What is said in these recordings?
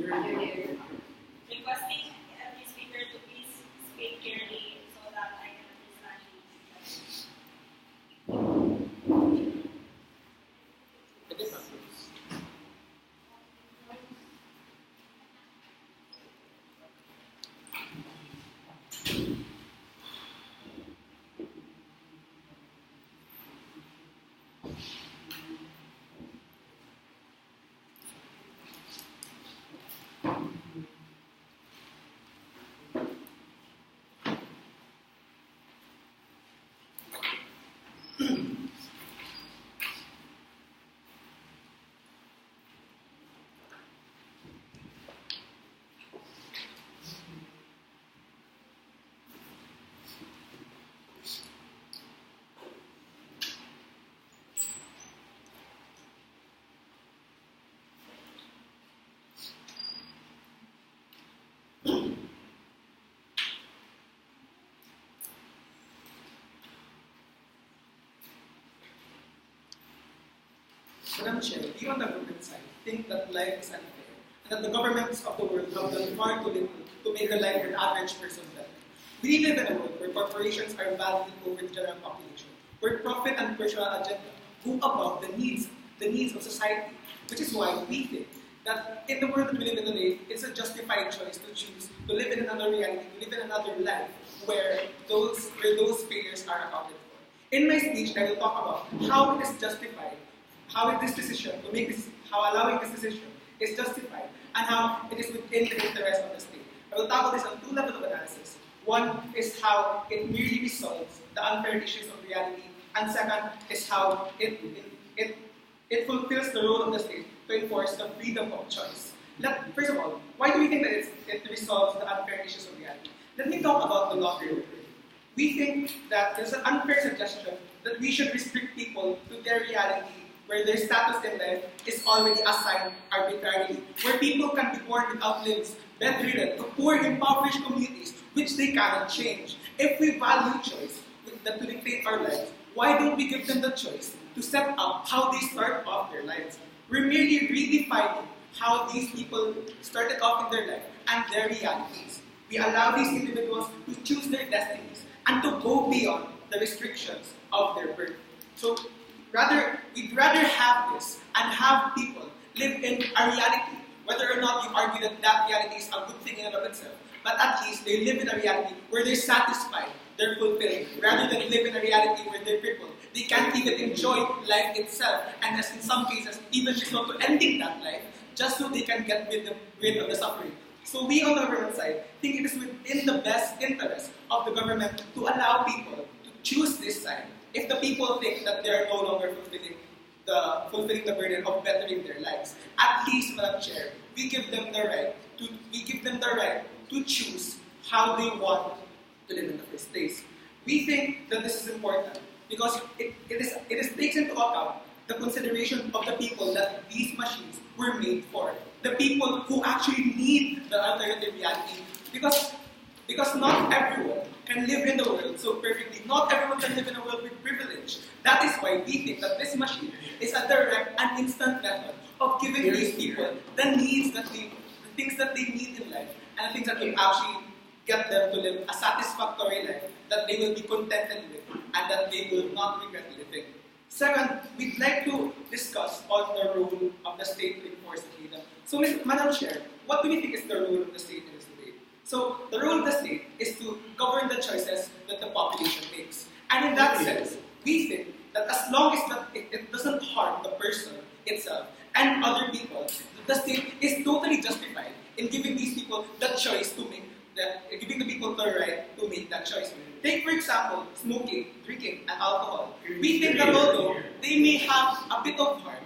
Requesting every speaker to please speak clearly so that I can understand you. Madam Chair, we on the government side think that life is unfair and that the governments of the world have done far too little to make the life of an average person better. We live in a world where corporations are valued over the general population, where profit and personal agenda go above the needs of society, which is why we think that in the world that we live in today, it's a justified choice to choose to live in another reality, to live in another life where those failures are accounted for. In my speech, I will talk about how it is justified, how allowing this decision is justified, and how it is within the interest of the state. I will tackle this on two levels of analysis. One is how it merely resolves the unfair issues of reality, and second is how it fulfills the role of the state to enforce the freedom of choice. First of all, why do we think that it resolves the unfair issues of reality? Let me talk about the law here. We think that there's an unfair suggestion that we should restrict people to their reality where their status in life is already assigned arbitrarily, where people can be born without limbs, bedridden, to poor, impoverished communities, which they cannot change. If we value choice to dictate our lives, why don't we give them the choice to set up how they start off their lives? We're merely redefining how these people started off in their life and their realities. We allow these individuals to choose their destinies and to go beyond the restrictions of their birth. So we'd rather have this and have people live in a reality, whether or not you argue that that reality is a good thing in and of itself, but at least they live in a reality where they're satisfied, they're fulfilled, rather than live in a reality where they're crippled. They can't even enjoy life itself, and as in some cases, even resort to ending that life, just so they can get rid of the suffering. So we on the government side think it is within the best interest of the government to allow people to choose this side. If the people think that they are no longer fulfilling the burden of bettering their lives, at least, Madam Chair, we give them the right to choose how they want to live in the first place. We think that this is important because it takes into account the consideration of the people that these machines were made for, the people who actually need the alternative reality, because not everyone can live in the world so perfectly. Not everyone can live in a world with privilege. That is why we think that this machine is a direct and instant method of giving these people the things that they need in life, and the things that will actually get them to live a satisfactory life that they will be contented with and that they will not regret living. Second, we'd like to discuss on the role of the state to enforce the freedom. So, Madam Chair, what do we think is the role of the state in this debate? So, the role of the state is to govern the choices that the population makes. And in that sense, we think that as long as it doesn't harm the person itself and other people, the state is totally justified in giving these people the choice to make giving the people the right to make that choice. Take, for example, smoking, drinking, and alcohol. We think that although they may have a bit of harm,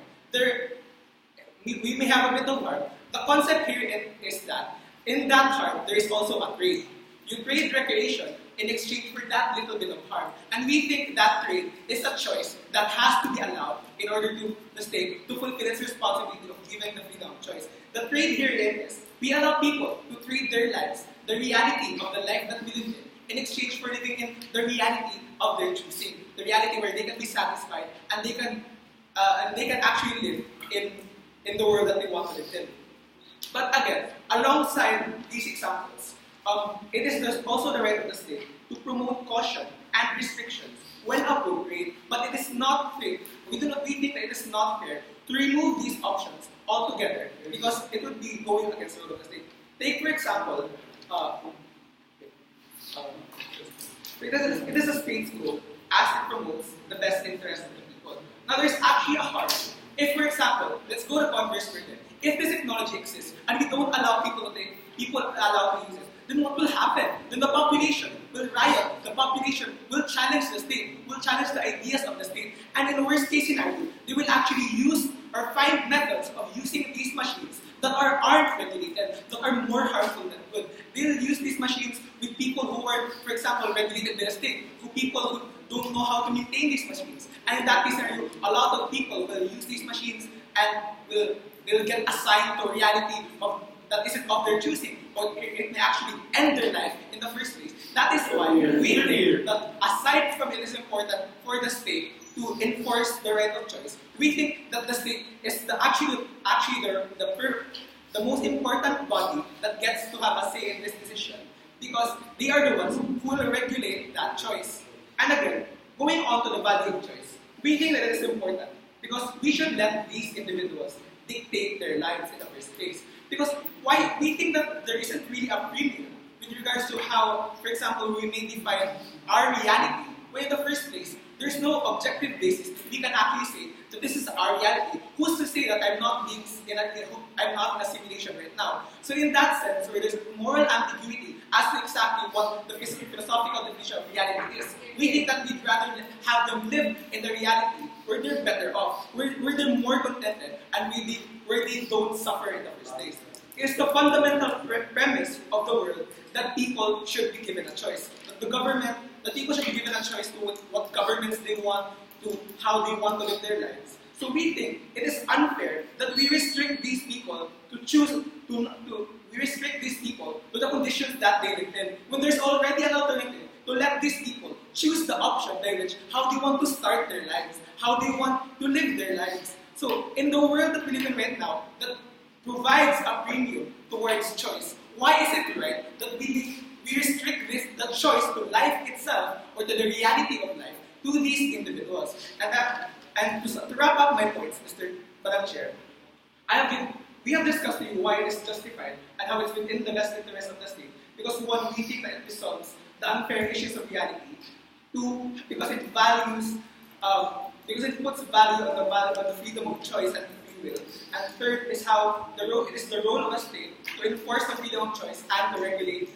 we may have a bit of harm, the concept here is that in that harm, there is also a trade. You trade recreation in exchange for that little bit of harm. And we think that trade is a choice that has to be allowed in order to the state to fulfill its responsibility of giving the freedom of choice. The trade here is we allow people to trade their lives, the reality of the life that we live in exchange for living in the reality of their choosing, the reality where they can be satisfied and they can actually live in the world that they want to live in. But again, alongside these examples, it is also the right of the state to promote caution and restrictions when appropriate, but it is not fair. We think that it is not fair to remove these options altogether because it would be going against the will of the state. Take, for example, it is a state's goal as it promotes the best interest of the people. Now, there's actually a harm. If, for example, let's go to converse for it. If this technology exists and we don't allow people allow to use it, then what will happen? Then the population will riot. The population will challenge the state, will challenge the ideas of the state, and in the worst case scenario, they will actually use or find methods of using these machines that aren't regulated, that are more harmful than good. They'll use these machines with people who are, for example, regulated by the state, who people who don't know how to maintain these machines. And in that case scenario, a lot of people will use these machines and will get assigned to a reality that isn't of their choosing, or it may actually end their life in the first place. That is why we think that aside from it is important for the state to enforce the right of choice, we think that the state is actually the most important body that gets to have a say in this decision, because they are the ones who will regulate that choice. And again, going on to the value of choice, we think that it is important because we should let these individuals dictate their lives in the first place. Because why we think that there isn't really a premium with regards to how, for example, we may define our reality. When in the first place, there's no objective basis. We can actually say that this is our reality. Who's to say that I'm not in a simulation right now? So in that sense, where there's moral ambiguity as to exactly what the philosophical definition of reality is, we think that we'd rather have them live in the reality where they're better off, where they're more contented, and where they don't suffer in the first place. It's the fundamental premise of the world that people should be given a choice. That people should be given a choice to what governments they want, to how they want to live their lives. So we think it is unfair that we restrict these people we restrict these people to the conditions that they live in, when there's already an alternative to let these people choose the option by which how they want to start their lives, how they want to live their lives. So in the world that we live in right now, that provides a premium towards choice, why is it right that we restrict the choice to life itself or to the reality of life to these individuals? And to wrap up my points, Madam Chair, we have discussed with you why it is justified and how it's within the best interest of the state. Because one, we think that it resolves the unfair issues of reality. Two, because it puts value on the freedom of choice and free will. And third is how it is the role of the state to enforce the freedom of choice and to regulate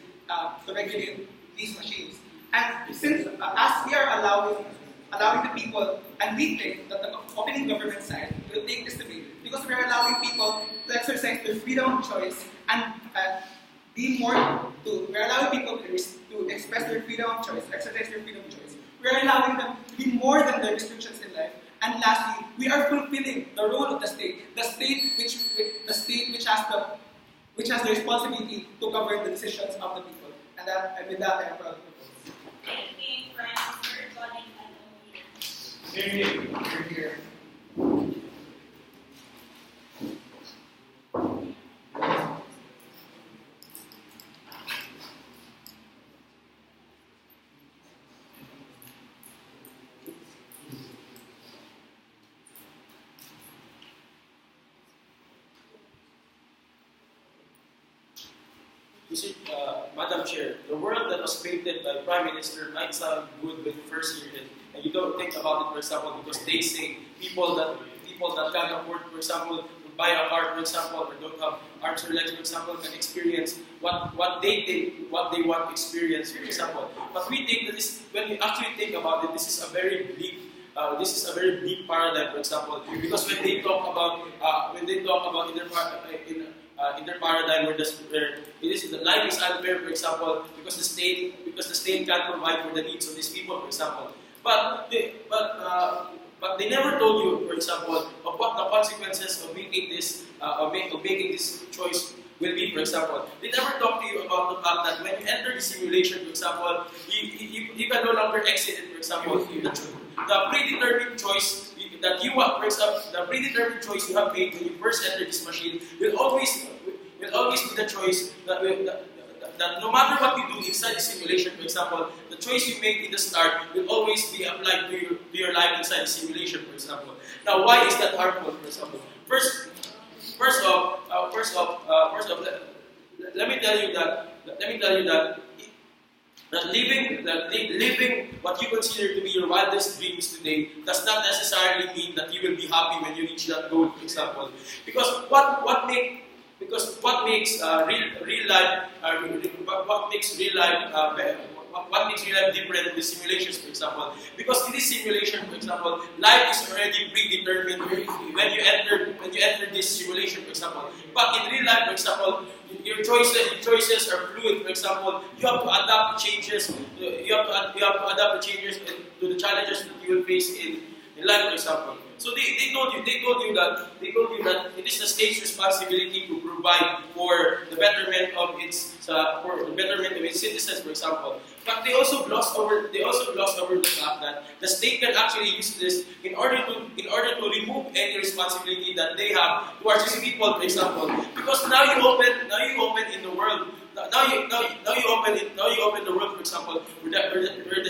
these machines. And since as we are allowing the people, and we think that the opening government side will take this debate because we are allowing people to exercise their freedom of choice and we're allowing people to express their freedom of choice, exercise their freedom of choice. We are allowing them to be more than their restrictions in life. And lastly, we are fulfilling the role of the state which has the responsibility to govern the decisions of the people. And with that, I am proud to propose. Thank you, Francis, for joining us Here. You see, Madam Chair, the world that was painted by Prime Minister might sound good when you first hear it, and you don't think about it, for example, because they say people that can't afford, for example, to buy a car, for example, or don't have arms or legs, for example, can experience what they want to experience, for example. But we think that when you actually think about it, this is a very deep paradigm, for example, because when they talk about in their paradigm where the life is unfair, for example, because the state can't provide for the needs of these people, for example. But they never told you, for example, of what the consequences of making this choice will be, for example. They never talk to you about the fact that when you enter the simulation, for example, you can no longer exit it, for example. The predetermined choice that you have, for example, the predetermined choice you have made when you first enter this machine will always always be the choice that no matter what you do inside the simulation, for example, the choice you make in the start will always be applied to your life inside the simulation, for example. Now, why is that harmful, for example? First off, let me tell you that living what you consider to be your wildest dreams today does not necessarily mean that you will be happy when you reach that goal, for example. Because what makes real life different in the simulations, for example? Because in this simulation, for example, life is already predetermined when you enter this simulation, for example. But in real life, for example, your choices are fluid. For example, you have to adapt to changes. You have to adapt to changes to the challenges that you will face in life, for example. So they told you that it is the state's responsibility to provide for the betterment of its citizens, for example. But they also glossed over the fact that the state can actually use this in order to remove any responsibility that they have towards these people, for example. Because now you open in the world. Now you open the world, for example, where the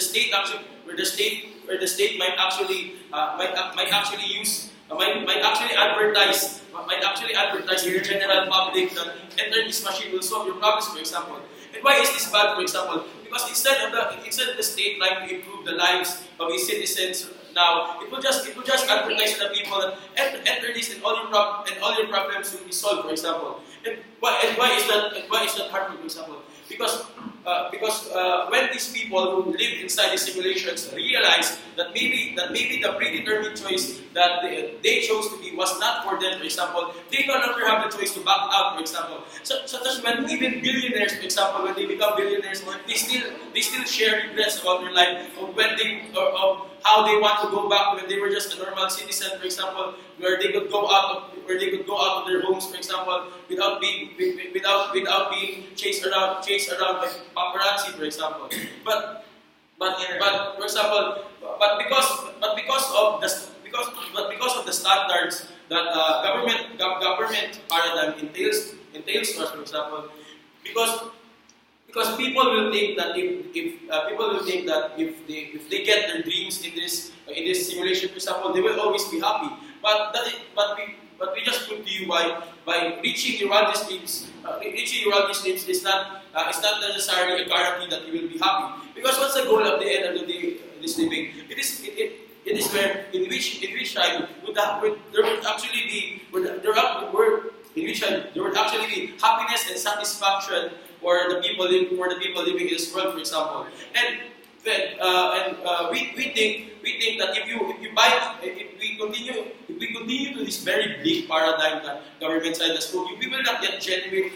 state might actually advertise to the general public that enter this machine will solve your problems, for example. And why is this bad, for example? Because instead of the state trying to improve the lives of its citizens now, it will just advertise to the people that enter this and all your problems will be solved, for example. And why is that harmful, for example? Because when these people who live inside the simulations realize that maybe the predetermined choice that they chose to be was not for them, for example, they no longer have the choice to back out, for example. Such as when even billionaires, for example, when they become billionaires, they still share regrets about their life of how they want to go back when they were just a normal citizen, for example, where they could go out of their homes, for example, without being chased around by paparazzi, for example. But because of the standards that government paradigm entails us, for example, because people will think that if they get their dreams in this simulation, for example, they will always be happy. But we just put to you by reaching your wildest dreams. Is not necessarily a guarantee that you will be happy. Because what's the goal at the end of the day? This living, it is where in which time there would actually be happiness and satisfaction for the people living in this world, for example. And we think that if we continue to this very bleak paradigm that government side has told you, we will not get genuine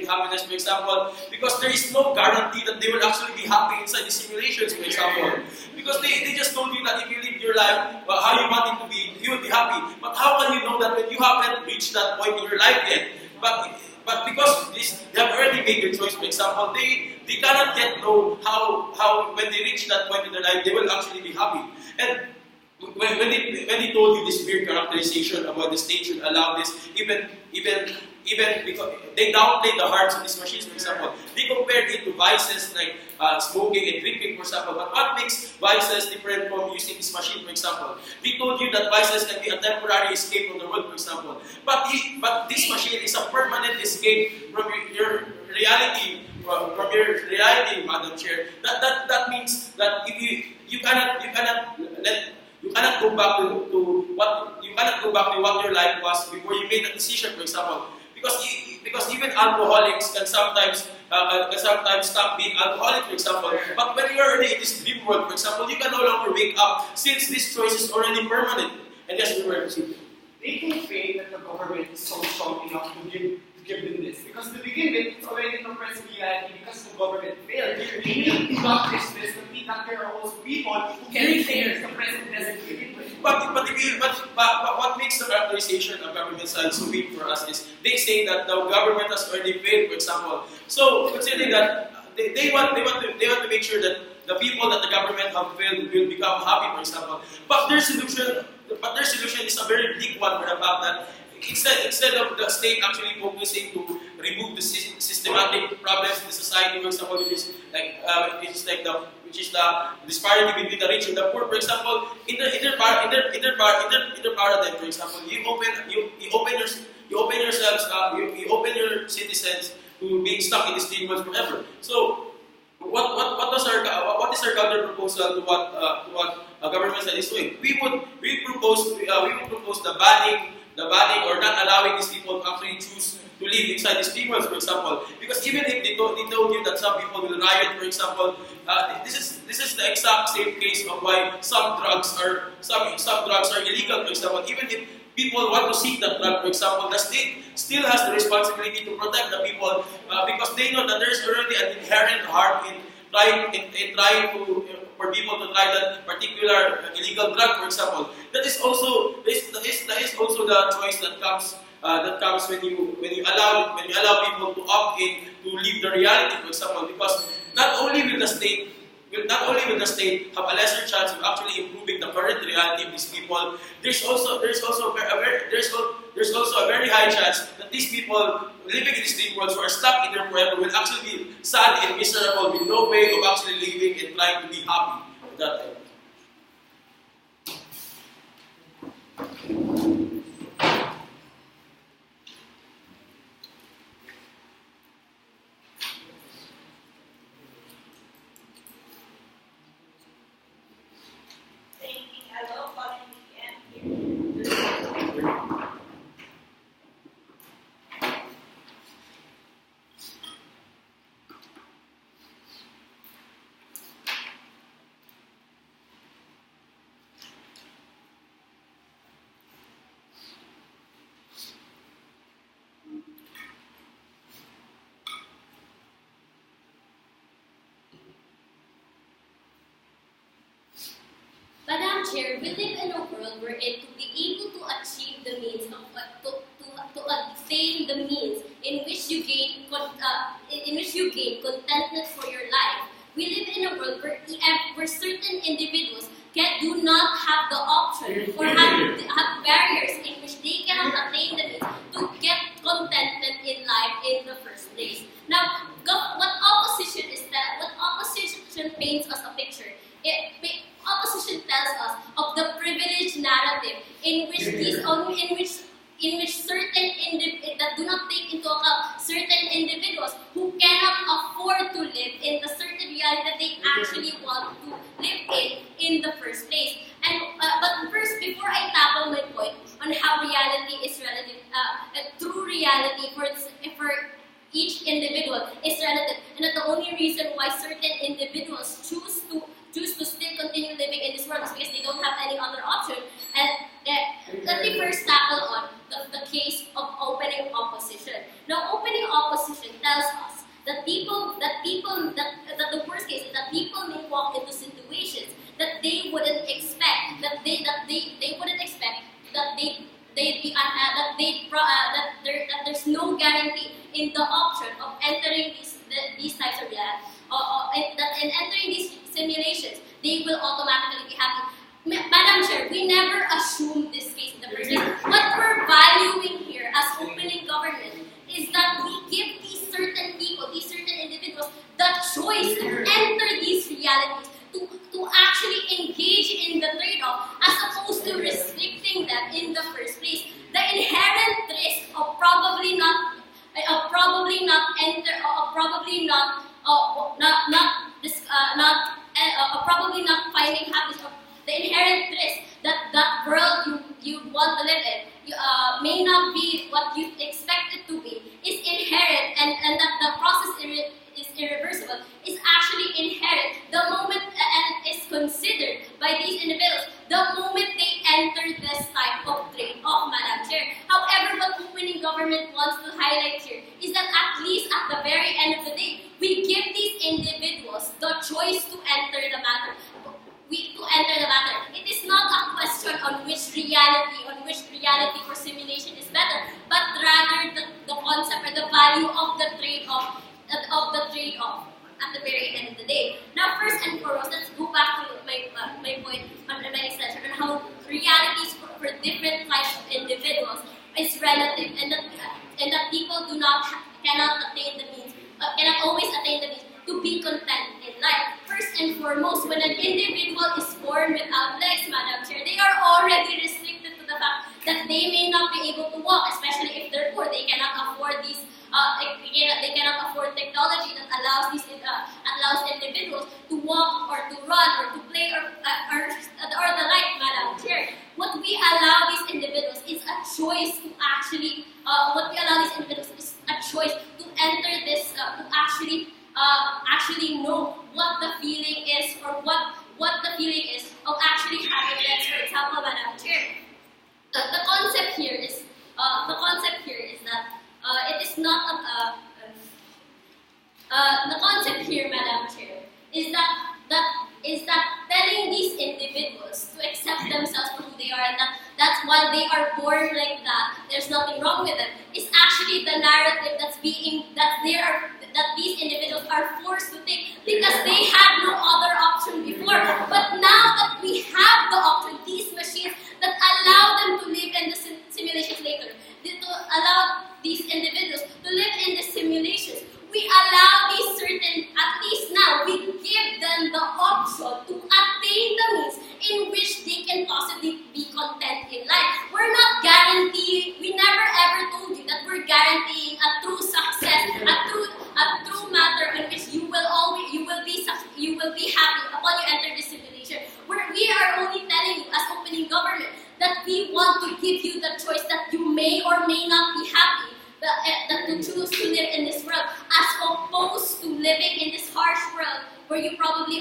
happiness, for example, because there is no guarantee that they will actually be happy inside the simulations, for example. Because they just told you that if you live your life how you want it to be, you will be happy. But how can you know that when you haven't reached that point in your life yet? But because they have already made their choice, for example, they cannot yet know how when they reach that point in their life, they will actually be happy. And when they told you this weird characterization about the state should allow this, even because they downplayed the hearts of these machines, for example. They compared it to vices like smoking and drinking, for example. But what makes vices different from using this machine, for example? They told you that vices can be a temporary escape from the world, for example. But this machine is a permanent escape from your reality, Madam Chair. That means that if you cannot go back to what your life was before you made that decision, for example. Because even alcoholics can sometimes stop being alcoholic, for example. But when you are already in this dream world, for example, you can no longer wake up since this choice is already permanent. And yes, we were they can say that the government is so strong enough to give them this. Because to begin with, it's already compressed reality because the government failed. They need to practice this to see that there are also people who can say the president doesn't give it. But what makes the characterization of government side so weak for us is they say that the government has already failed, for example. So considering that they want to make sure that the people that the government have failed will become happy, for example. But their solution is a very bleak one for the fact that instead of the state actually focusing to remove the systematic problems in the society, for example, which is the disparity between the rich and the poor. For example, in the paradigm, for example, you open your citizens to being stuck in this dream world forever. So what is our counter proposal to what government side is doing? We propose the banning or not allowing these people to actually choose to live inside these dream worlds, for example. Because even if they told you that some people will riot, for example, this is the exact same case of why some drugs are illegal, for example. Even if people want to seek that drug, for example, the state still has the responsibility to protect the people because they know that there's already an inherent harm in trying to for people to try that particular illegal drug, for example. That is also the choice that comes when you allow people to opt in to live the reality, for example, because not only will the state have a lesser chance of actually improving the current reality of these people, there's also a very high chance that these people living in these dream worlds who are stuck in there forever will actually be sad and miserable with no way of actually living and trying to be happy at that time. Madam Chair, we live in a world wherein to be able to achieve the means to attain the means in which you gain contentment for your life. We live in a world where certain individuals do not have the option or have barriers in which they cannot attain the means to get contentment in life in the first place. Now, what opposition paints us a picture. Opposition tells us of the privileged narrative in which certain that do not take into account certain individuals who cannot afford to live in the certain reality that they actually want to live in the first place. And but first, before I tackle my point on how reality is relative, true reality for each individual is relative, and that the only reason why certain individuals choose to still continue living in this world is because they don't have any other option. And let me first tackle on the case of opening opposition. Now, opening opposition tells us that the worst case is that people may walk into situations that they wouldn't expect, that there's no guarantee in the option of entering these types of reality, that in entering these simulations, they will automatically be happy. Madam Chair, we never assume this case in the first place. What we're valuing here as opening government is that we give these certain people, these certain individuals, the choice to enter these realities, to actually engage in the trade-off, as opposed to restricting them in the first place. The inherent risk of probably not finding happiness, or the inherent risk that world you want to live in may not be what you expect it to be, is inherent, and that the process is irreversible, is actually inherent the moment and is considered by these individuals the moment they enter this type of trade-off, Madam Chair. However, what opening government wants to highlight here is that at least at the very end of the day, we give these individuals the choice to enter the matter. It is not a question on which reality or simulation is better, but rather the concept or the value of the trade-off at the very end of the day. Now, first and foremost, let's go back to my point on my extension on how realities for different types of individuals is relative, and that people cannot attain the means, cannot always attain the means to be content in life. First and foremost, when an individual is born without legs, Madam Chair, they are already restricted to the fact that they may not be able to walk, especially if they're poor. They cannot afford these. They cannot afford technology that allows individuals to walk or to run or to play or the like, Madam Chair. What we allow these individuals is a choice to actually. What we allow these individuals is a choice to enter this to actually know what the feeling is, or what the feeling is of actually having legs. For example, Madam Chair, the concept here is that it is not the concept here, Madam Chair, is that telling these individuals to accept themselves for who they are, and that's why they are born like that. There's nothing wrong with them. Is actually the narrative that these individuals are forced to take because they had no other option before. But now that we have the option, these machines that allow them to live in the simulations later, to allow these individuals to live in the simulations, we allow these certain, at least now, we give them the option to attain the means in which they can possibly be content in life. We're not guaranteeing, we never ever told you that we're guaranteeing a true success, a true matter in which you will be happy upon you enter this simulation. We are only telling you as opening government that we want to give you the choice that you may or may not be happy. That to choose to live in this world, as opposed to living in this harsh world where you probably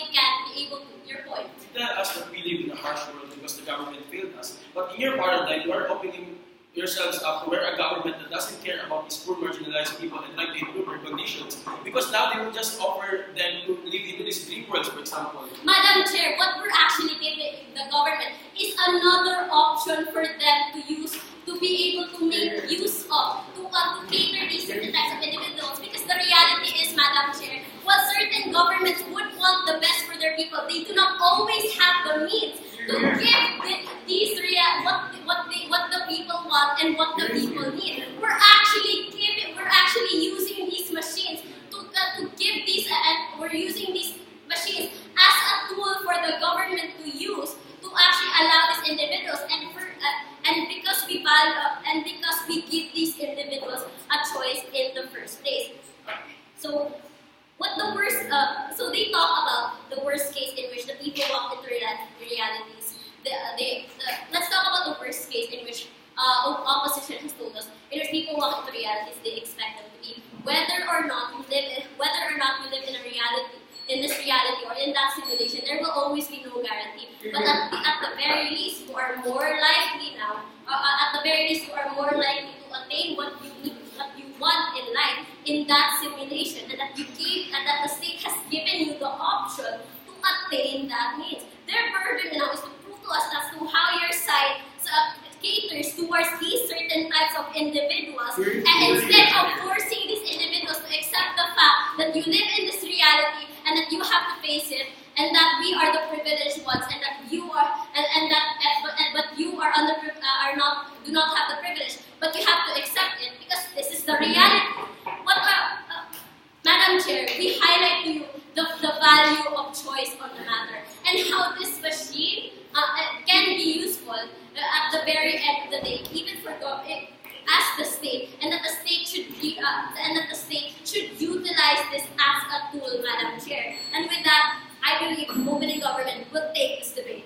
can't be able to. Your point. You tell us that we live in a harsh world because the government failed us. But in your paradigm, you are opening yourselves up to where a government that doesn't care about these poor marginalized people and try to improve their conditions, because now they will just offer them to live into these dream worlds, for example. Madam Chair, what we're actually giving the government is another option for them to use, to be able to make use of, to cater these certain types of individuals. Because the reality is, Madam Chair, while certain governments would want the best for their people, they do not always have the means to give what the people want and what the people need. We're actually using these machines to give these, and we're using these machines as a tool for the government to use to actually allow these individuals, and because we value and because we give these individuals a choice in the first place. So they talk about the worst case in which the people walk into realities. Let's talk about the worst case in which opposition has told us, in which people walk into realities they expect them to be. Whether or not we live in a reality, in this reality or in that simulation, there will always be no guarantee. But at the very least, you are more likely now. At the very least, you are more likely to attain what you want in life in that simulation, and that the state has given you the option to attain that means. Their burden now is to prove to us as to how your side caters towards these certain types of individuals, and instead of forcing these individuals to accept the fact that you live in this reality and that you have to face it, and that we are the privileged ones, and that you are, but you are do not have the privilege, but you have to accept it because this is the reality. Madam Chair, we highlight to you the value of choice on the matter, and how this machine can be useful at the very end of the day, even for as the state, and that the state should utilize this as a tool, Madam Chair. And with that, I believe opening government will take this debate.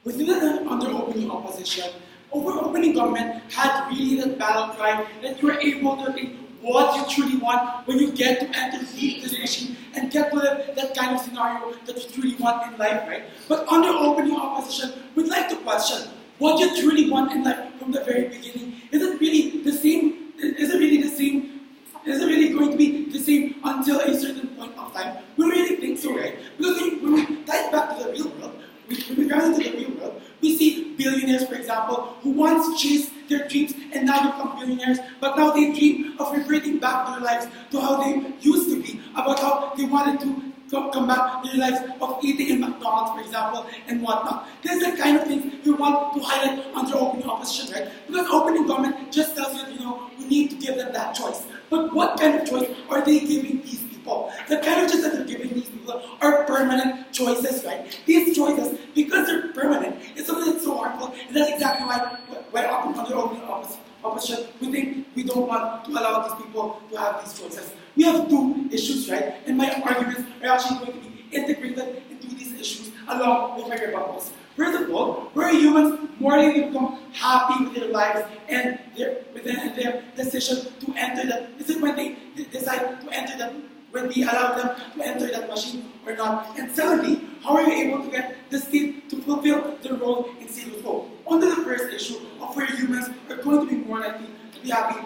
Within the under opening opposition, over opening government had really that battle cry that you are able to think what you truly want when you get to enter this machine and get to live that kind of scenario that you truly want in life, right? But under opening opposition, we'd like to question, what you truly want in life from the very beginning? Is it really the same? Is it really the same? Is it really going to be the same until a certain point of time? We really think so, right? Because when we dive back to the real world, when we run into the real world, we see billionaires, for example, who once chased their dreams and now become billionaires, but now they dream of reverting back their lives to how they used to be, about how they wanted to come back to their lives of eating in McDonald's, for example, and whatnot. This is the kind of things we want to highlight under opening opposition, right? Because opening government just tells you that, we need to give them that choice. But what kind of choice are they giving these people? The kind of choice that they're giving these people are permanent choices, right? These choices, because they're permanent, it's something that's so harmful, and that's exactly why under opening opposition, we think we don't want to allow these people to have these choices. We have two issues, right? And my arguments are actually going to be integrated into these issues along with my rebuttals. First of all, where humans morally become happy with their lives and their decision to enter that. Is it when they decide to enter that, when we allow them to enter that machine or not? And secondly, how are you able to get the state to fulfill their role in status quo? On to the first issue of where humans are going to be more likely to be happy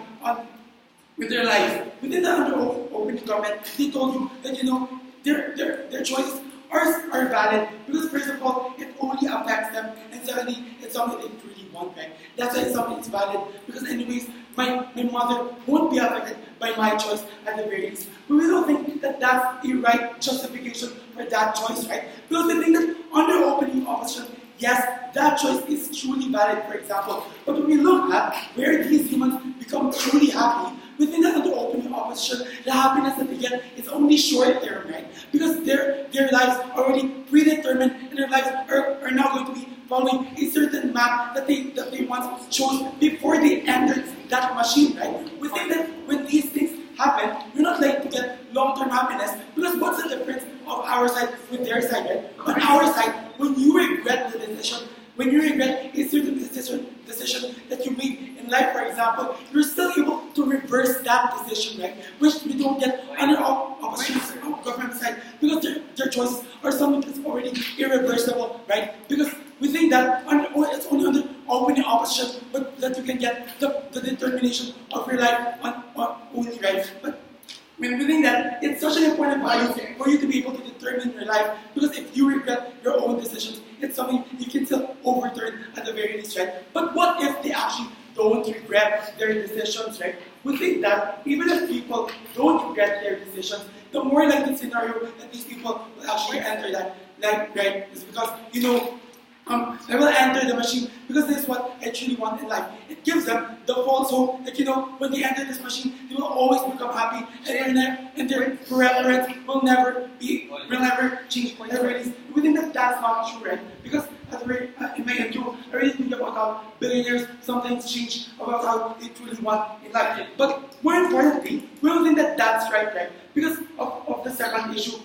with their lives. Within the under open government, they told you that their choices are valid because first of all, it only affects them, and secondly, it's something they truly want, right? That's why it's something that's valid, because anyways, my mother won't be affected by my choice at the very least. But we don't think that that's a right justification for that choice, right? Because we think that under opening opposition, yes, that choice is truly valid, for example. But when we look at where these humans become truly happy, within the under opening opposition, the happiness that they get is only short term, right? Because their lives are already predetermined, and their lives are now going to be following a certain map that they once chose before they entered that machine, right? We think that when these things happen, you're not like to get long-term happiness, because what's the difference of our side with their side, right? On our side, when you regret the decision, when you regret a certain decision that you made in life, for example, you're still able to reverse that decision, right? Which we don't get under opposition government side, because their choices are something that's already irreversible, right? Because we think that it's only under opening opposition but that you can get the determination of your life on only, right? But when we think that it's such an important value for you to be able to determine your life, because if you regret your own decisions, it's something you can still overturn at the very least, right? But what if they actually don't regret their decisions, right? We think that even if people don't regret their decisions, the more likely scenario that these people will actually enter that, right, is because, I will enter the machine because this is what I truly want in life. It gives them the false hope that, when they enter this machine, they will always become happy, and their preference will never change. We think that that's not true, right? Because in my intro, I really think about how billionaires sometimes change about how they truly want in life. But more importantly, we don't think that that's right? Because of the second issue,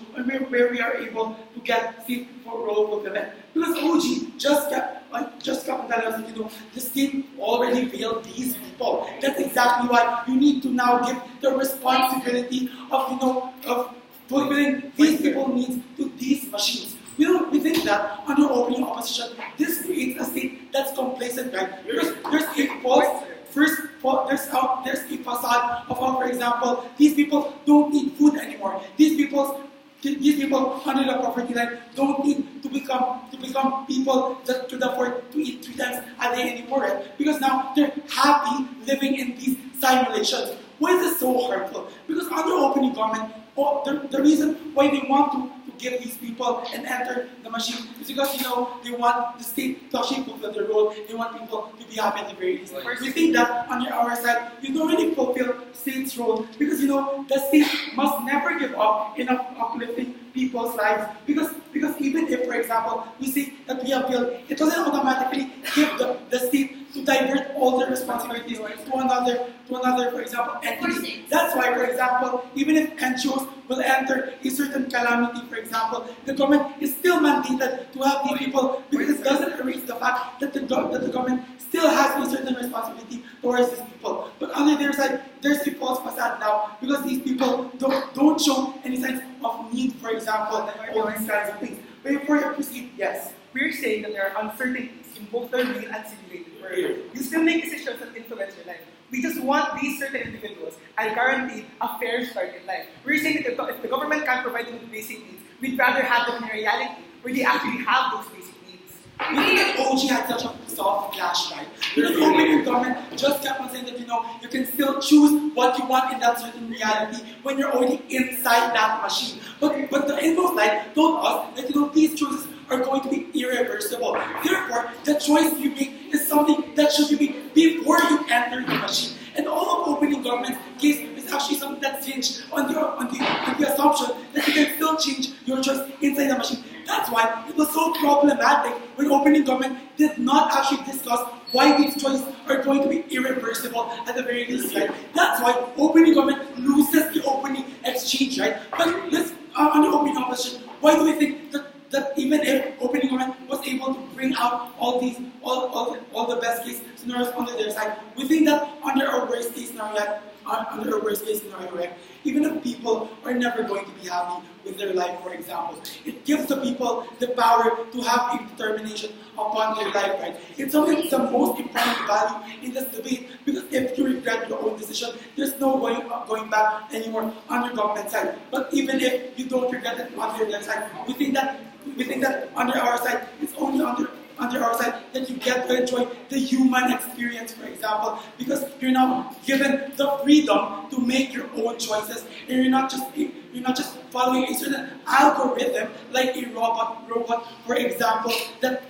where we are able to get seat for role fulfillment. Because OG just kept telling us that, the state already failed these people. That's exactly why you need to now give the responsibility of fulfilling these people's needs to these machines. We think that under opening opposition, this creates a state that's complacent, right? There's a facade of how, for example, these people don't need food anymore. These people under the poverty line don't need to become people that could afford to eat 3 times a day anymore, right? Because now they're happy living in these simulations. Why is this so harmful? Because under opening government, the reason why they want to give these people and enter the machine is because they want the state to actually fulfill their role. They want people to be happy at the very least. We think that on our side, you don't really fulfill state's role because the state must never give up in uplifting people's lives. Because even if, for example, we see that we have built, it doesn't automatically give the state to divert all the responsibilities to another, for example, entity. That's why, for example, even if NGOs will enter a certain calamity, for example, the government is still mandated to have these people, because it doesn't erase the fact that the government still has a certain responsibility towards these people. But on their side, there's a false facade now, because these people don't show any signs of need, for example, all these kinds of things. But before you proceed, yes. we're saying that there are uncertainties in both the real and simulated world. You still make decisions that influence your life. We just want these certain individuals are guaranteed a fair start in life. We're saying that if the government can't provide them with basic needs, we'd rather have them in a reality where they actually have those basic needs. We think that OG had such a soft clash, right? Because opening government just kept on saying that, you can still choose what you want in that certain reality when you're already inside that machine. But the info slide told us that, these choices are going to be irreversible. Therefore, the choice you make is something that should be made before you enter the machine. And all of opening government's case is actually something that's hinged on the assumption that you can still change your choice inside the machine. That's why it was so problematic when opening government did not actually discuss why these choices are going to be irreversible at the very least, right? That's why opening government loses the opening exchange, right? But let's, on the opening opposition, why do we think that even if opening government was able to bring out all the best case scenarios onto their side, we think that under our worst case scenario, even if people are never going to be happy with their life, for example, it gives the people the power to have a determination upon their life, right? It's something that's the most important value in this debate, because if you regret your own decision, there's no going back anymore on your government side. But even if you don't regret it on your side, we think that under our side, it's only under our side that you get to enjoy the human experience, for example, because you're now given the freedom to make your own choices, and you're not just following a certain algorithm like a robot, for example, that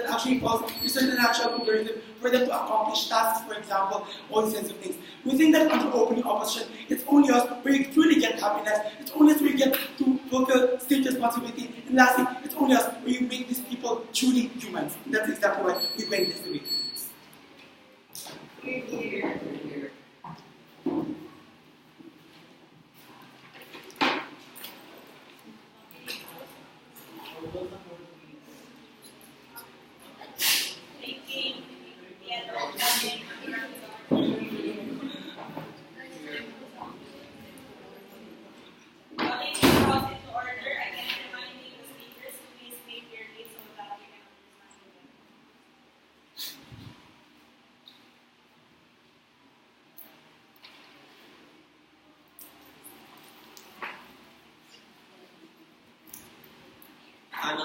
actually follows a certain actual algorithm for them to accomplish tasks, for example, all these kinds of things. We think that under opening opposition, it's only us where you truly get happiness, it's only us where you get to fulfill state responsibility, and lastly, it's only us where you make these people truly humans. And that's exactly why we win this debate.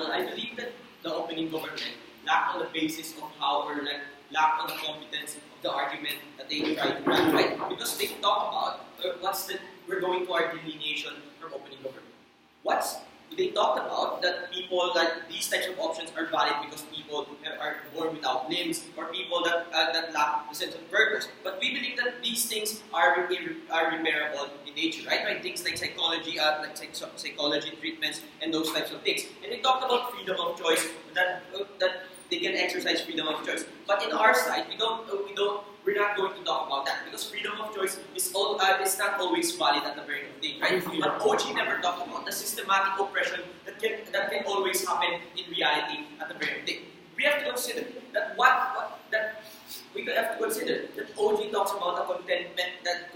I believe that the opening government lack on the basis of how, or lack on the competence of the argument that they try to write, right? Because they talk about we're going to our delineation from opening government. They talked about that people, like these types of options are valid because people are born without limbs, or people that lack the sense of purpose. But we believe that these things are repairable in nature, right? Right? Things like psychology, psychology treatments, and those types of things. And they talked about freedom of choice, that they can exercise freedom of choice. But in our side, we're not going to talk about that, because freedom of choice is not always valid at the very thing, right? But OG never talked about the systematic oppression that can always happen in reality at the very thing. We have to consider that OG talks about the contentment, that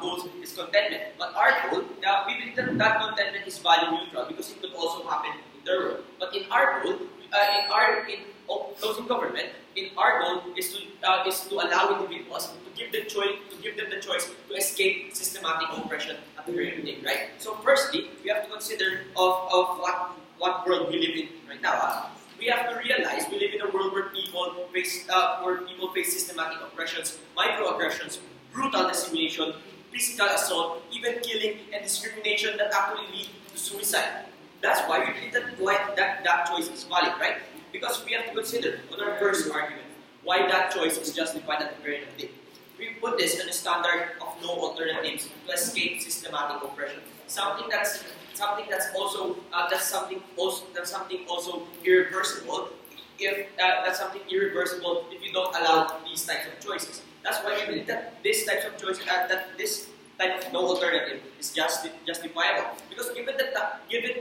goals is contentment. But our goal, we believe that contentment is value neutral, because it could also happen in their world. But in our goal, in closing government, our goal is to allow individuals to give them the choice to escape systematic oppression at the very beginning, right? So firstly, we have to consider of what world we live in right now. We have to realize we live in a world where people face systematic oppressions, microaggressions, brutal discrimination, physical assault, even killing and discrimination that actually lead to suicide. That's why we believe that choice is valid, right? Because we have to consider on our first argument why that choice is justified at the very end. We put this in a standard of no alternatives to escape systematic oppression. Something also irreversible. If you don't allow these types of choices. That's why we believe that this type of no alternative is justifiable. Because given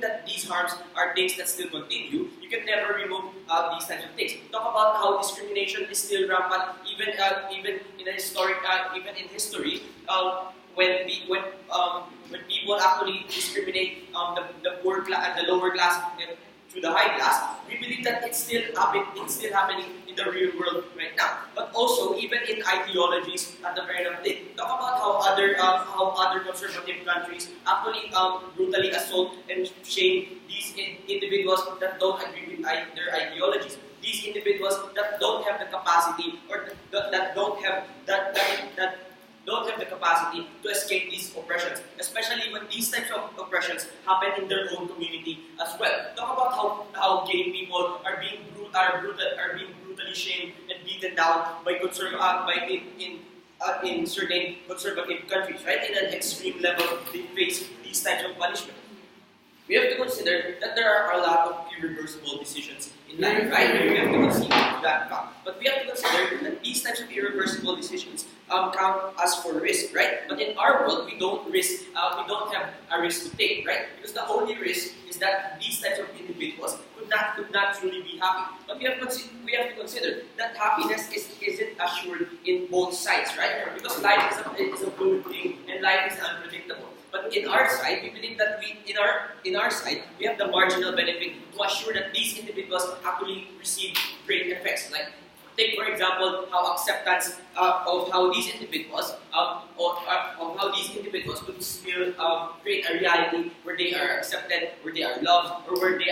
that these harms are things that still continue, you can never remove these types of things. Talk about how discrimination is still rampant, even in history, when people actually discriminate the lower class through the high glass, we believe that it's still happening in the real world right now. But also, even in ideologies at the very end of the day, talk about how other conservative countries actually brutally assault and shame these individuals that don't agree with their ideologies. These individuals that don't have the capacity or that don't have the capacity to escape these oppressions, especially when these types of oppressions happen in their own community as well. Talk about how gay people are being brutally shamed and beaten down in certain conservative countries, right? In an extreme level, they face these types of punishment. We have to consider that there are a lot of irreversible decisions in life, right? We have to consider that fact. But we have to consider that these types of irreversible decisions count as for risk, right? But in our world, we don't have a risk to take, right? Because the only risk is that these types of individuals could not truly be happy. But we have to consider that happiness isn't assured in both sides, right? Because life is a fluid thing and life is unpredictable. But in our side, we believe that in our side, we have the marginal benefit to assure that these individuals actually receive great effects. Like, take for example, how acceptance of how these individuals could still create a reality where they are accepted, where they are loved, or where they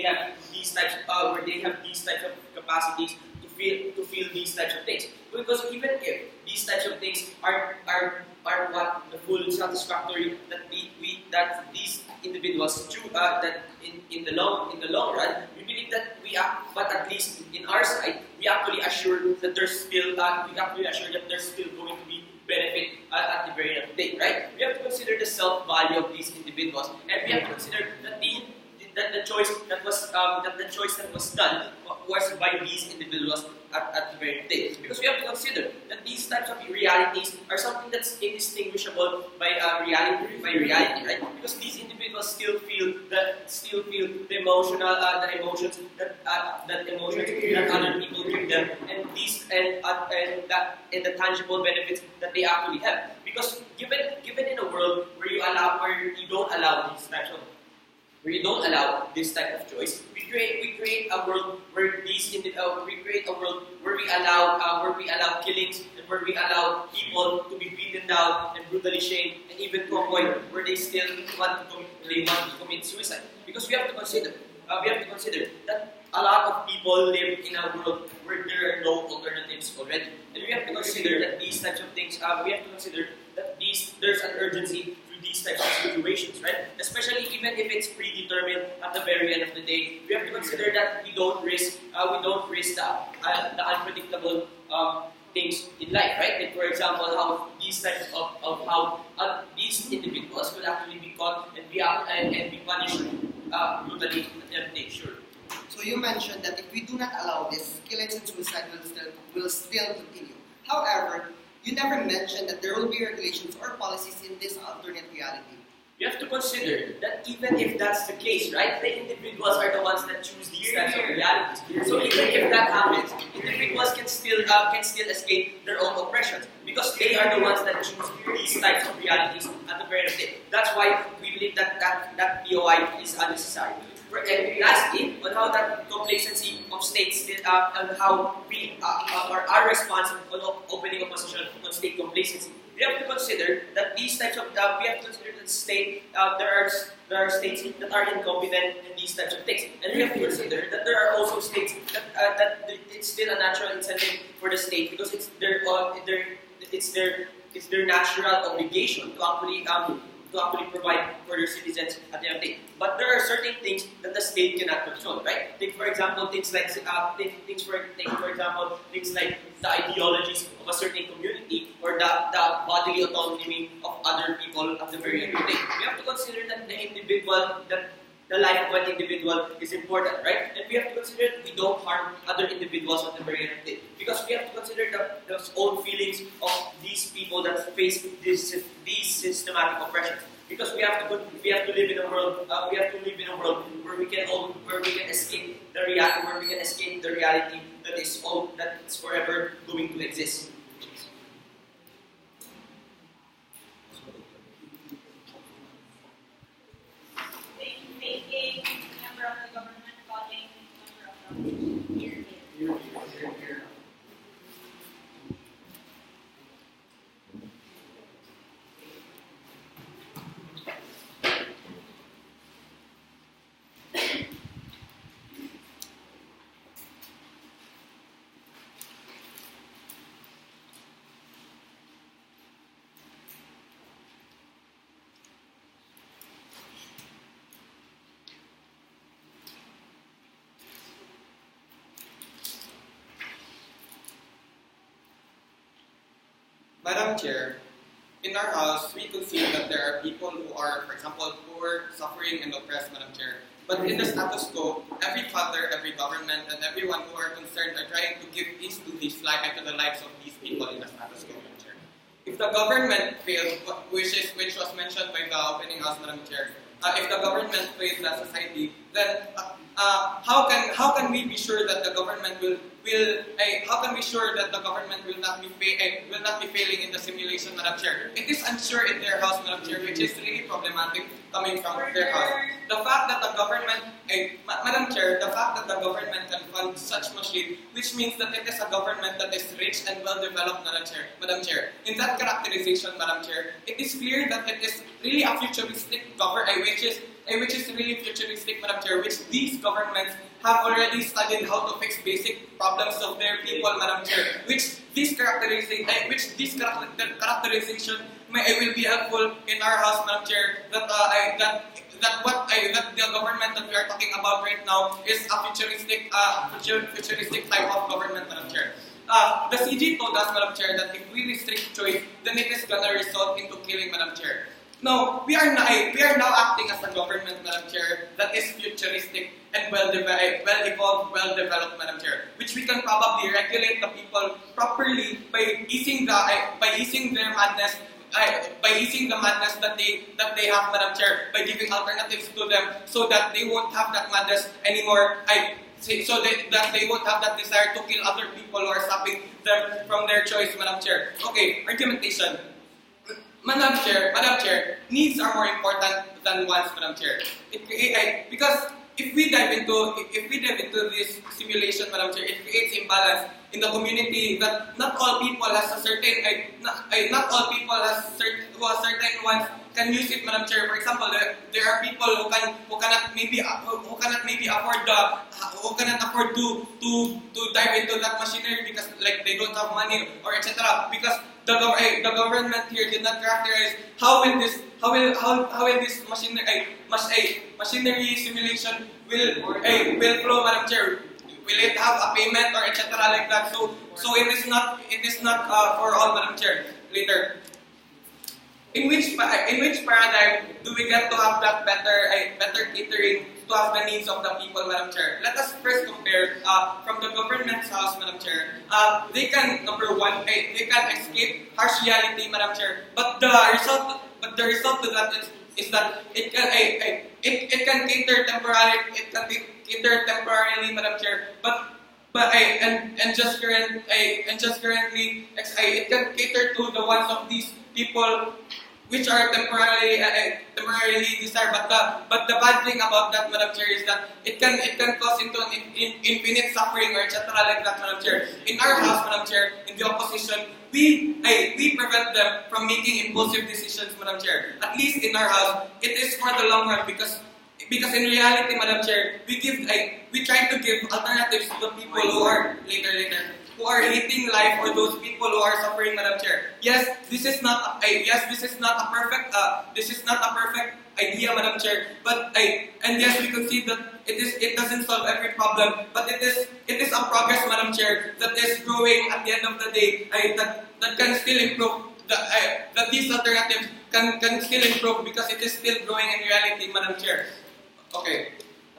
have these types of capacities to feel these types of things. Because even if these types of things are what the full satisfactory that these individuals that in the long run, we believe that but at least in our side, we actually assure that there's still going to be benefit at the very end of the day, right? We have to consider the self-value of these individuals, and we have to consider that the choice that was done was by these individuals at the very end of the day. Because we have to consider that these types of realities are something that's indistinguishable by reality, right? Because these individuals still feel the emotions that other people give them, and the tangible benefits that they actually have. Because given in a world where you don't allow this type of choice, we create a world where we allow killings, and where we allow people to be beaten down and brutally shamed, and even to a point where they still want to commit suicide. Because we have to consider that a lot of people live in a world where there are no alternatives already, and we have to consider that these types of things. We have to consider that there's an urgency these types of situations, right? Especially even if it's predetermined at the very end of the day, we have to consider that we don't risk the unpredictable things in life, right? Like for example, how these types of how these individuals could actually be caught and be punished brutally at the end of the day. Sure. So you mentioned that if we do not allow this, killings and suicide will still continue. However, you never mentioned that there will be regulations or policies in this alternate reality. You have to consider that even if that's the case, right, the individuals are the ones that choose these types of realities. So even if that happens, individuals can still escape their own oppressions because they are the ones that choose these types of realities at the very end of the day. That's why we believe that POI is unnecessary. And lastly, on how that complacency of states and how we or our response on opening opposition on state complacency. We have to consider that these types of we have to consider that there are states that are incompetent in these types of things, and we have to consider that there are also states that it's still a natural incentive for the state because it's their natural obligation to actually provide for their citizens at the end of the day. But there are certain things that the state cannot control, right? Take for example things like the ideologies of a certain community or the bodily autonomy of other people at the very end of the day. We have to consider that the life of an individual is important, right? And we have to consider that we don't harm other individuals at the very end of the day. Because we have to consider the own feelings of these people that face these systematic oppressions. Because we have to live in a world where we can escape the reality that is forever going to exist. Thank you, member of the Madam Chair, in our house, we concede that there are people who are, for example, poor, suffering, and oppressed, Madam Chair. But in the status quo, every father, every government, and everyone who are concerned are trying to give ease to his life and to the lives of these people in the status quo, Madam Chair. If the government fails, which was mentioned by the opening house, Madam Chair, if the government fails the society, then how can we be sure that the government will not be failing in the simulation, Madam Chair? It is unsure in their house, Madam Chair, which is really problematic coming from their house. The fact that the government, Madam Chair, the fact that the government can fund such machine, which means that it is a government that is rich and well developed, Madam Chair. In that characterization, Madam Chair, it is clear that it is really a futuristic government, which is really futuristic, Madam Chair, which these governments have already studied how to fix basic problems of their people, Madam Chair, which this characterization will be helpful in our house, Madam Chair, that the government that we are talking about right now is a futuristic type of government, Madam Chair. The CG told us, Madam Chair, that if we restrict choice, then it is gonna result into killing, Madam Chair. No, we are now acting as a government, Madam Chair, that is futuristic and well-evolved, well-developed, Madam Chair, which we can probably regulate the people properly by easing their madness, by easing the madness that they have, Madam Chair, by giving alternatives to them so that they won't have that madness anymore. So that they won't have that desire to kill other people who are stopping them from their choice, Madam Chair. Okay, argumentation. Madam Chair, needs are more important than wants, Madam Chair. Because if we dive into this simulation, Madam Chair, it creates imbalance in the community that not all people has a certain wants can use it, Madam Chair. For example, there are people who cannot afford to dive into that machinery because like they don't have money or etc. Because the government here did not characterize how will this machinery simulation will flow, Madam Chair. Will it have a payment or etc. like that? So it is not for all, Madam Chair. Later. In which paradigm do we get to have that better catering to have the needs of the people, Madam Chair? Let us first compare from the government's house, Madam Chair. They can escape harsh reality, Madam Chair. But the result to that is that it can cater temporarily, Madam Chair. But just currently, it can cater to the wants of these people, which are temporarily desired. But the bad thing about that, Madam Chair, is that it can cause into infinite suffering or etc. like that, Madam Chair. In our house, Madam Chair, in the opposition, we prevent them from making impulsive decisions, Madam Chair. At least in our house, it is for the long run because in reality, Madam Chair, we try to give alternatives to the people who are who are hating life or those people who are suffering, Madam Chair. Yes, this is not a perfect idea, Madam Chair. But and yes, we concede that it doesn't solve every problem, but it is a progress, Madam Chair, that is growing at the end of the day. That can still improve. That these alternatives can still improve because it is still growing in reality, Madam Chair. Okay.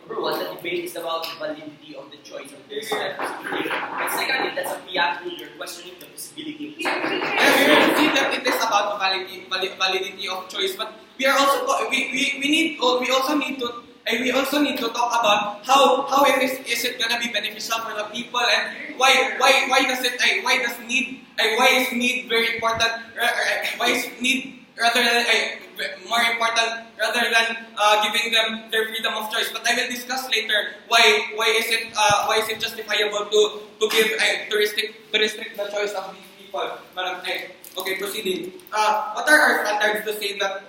Number one, the debate is about the validity of the choice of this possibility. And secondly, that's a preamble, you're questioning the possibility. Yes, we will see that it is about the validity of choice, but we are also we also need to talk about how is it gonna be beneficial for the people and why is need very important? Why is need more important rather than giving them their freedom of choice? But I will discuss later why is it justifiable to restrict the choice of these people, Madam. Okay, proceeding. What are our standards to say that?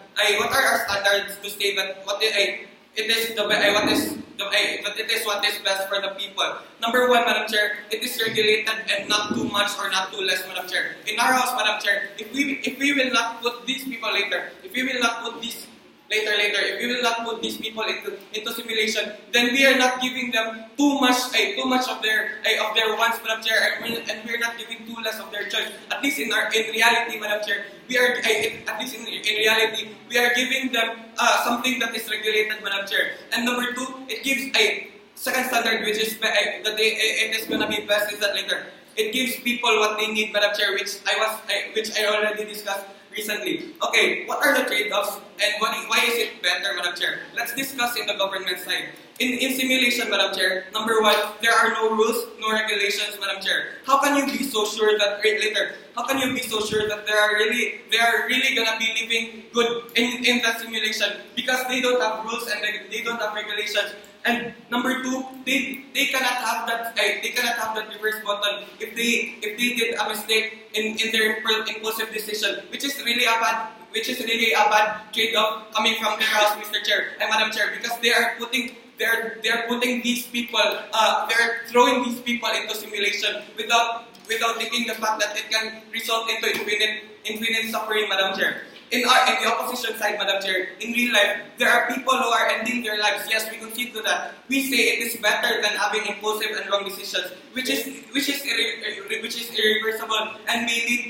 What is best for the people? Number one, Madam Chair, it is regulated and not too much or not too less, Madam Chair. In our house, Madam Chair, if we will not put these people later, if we will not put these if we will not put these people into simulation, then we are not giving them too much of their wants, Madam Chair, and we are not giving too less of their choice. At least in reality, Madam Chair, we are giving them something that is regulated, Madam Chair. And number two, it gives a second standard, which is it is gonna be best is that later. It gives people what they need, Madam Chair, which I already discussed recently. Okay, what are the trade-offs and why is it better, Madam Chair? Let's discuss in the government side. In simulation, Madam Chair, number one, there are no rules, no regulations, Madam Chair. How can you be so sure that How can you be so sure that they are really gonna be living good in the simulation because they don't have rules and they don't have regulations? And number two, they cannot have that reverse button if they did a mistake in their impulsive decision, which is really a bad trade-off coming from their house, Mr. Chair and Madam Chair, because they are putting these people, they're throwing these people into simulation without thinking the fact that it can result into infinite suffering, Madam Chair. In the opposition side, Madam Chair, in real life, there are people who are ending their lives. Yes, we concede to that. We say it is better than having impulsive and wrong decisions, which is irreversible and may lead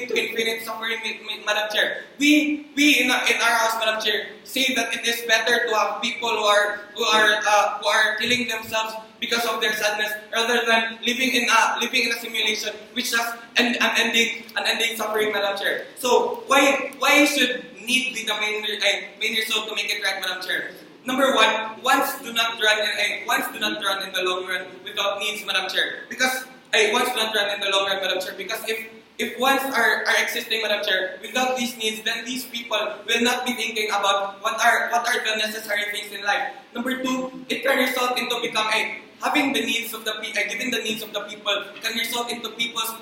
to infinite suffering, Madam Chair. We in our house, Madam Chair, say that it is better to have people who are killing themselves because of their sadness, rather than living in a simulation which has an ending suffering, Madam Chair. So why should need be the main result to make it right, Madam Chair? Number one, wants do not run in the long run without needs, Madam Chair. Because wants do not run in the long run, Madam Chair. Because if wants are existing, Madam Chair, without these needs, then these people will not be thinking about what are the necessary things in life. Number two, it can result into giving the needs of the people can result into people's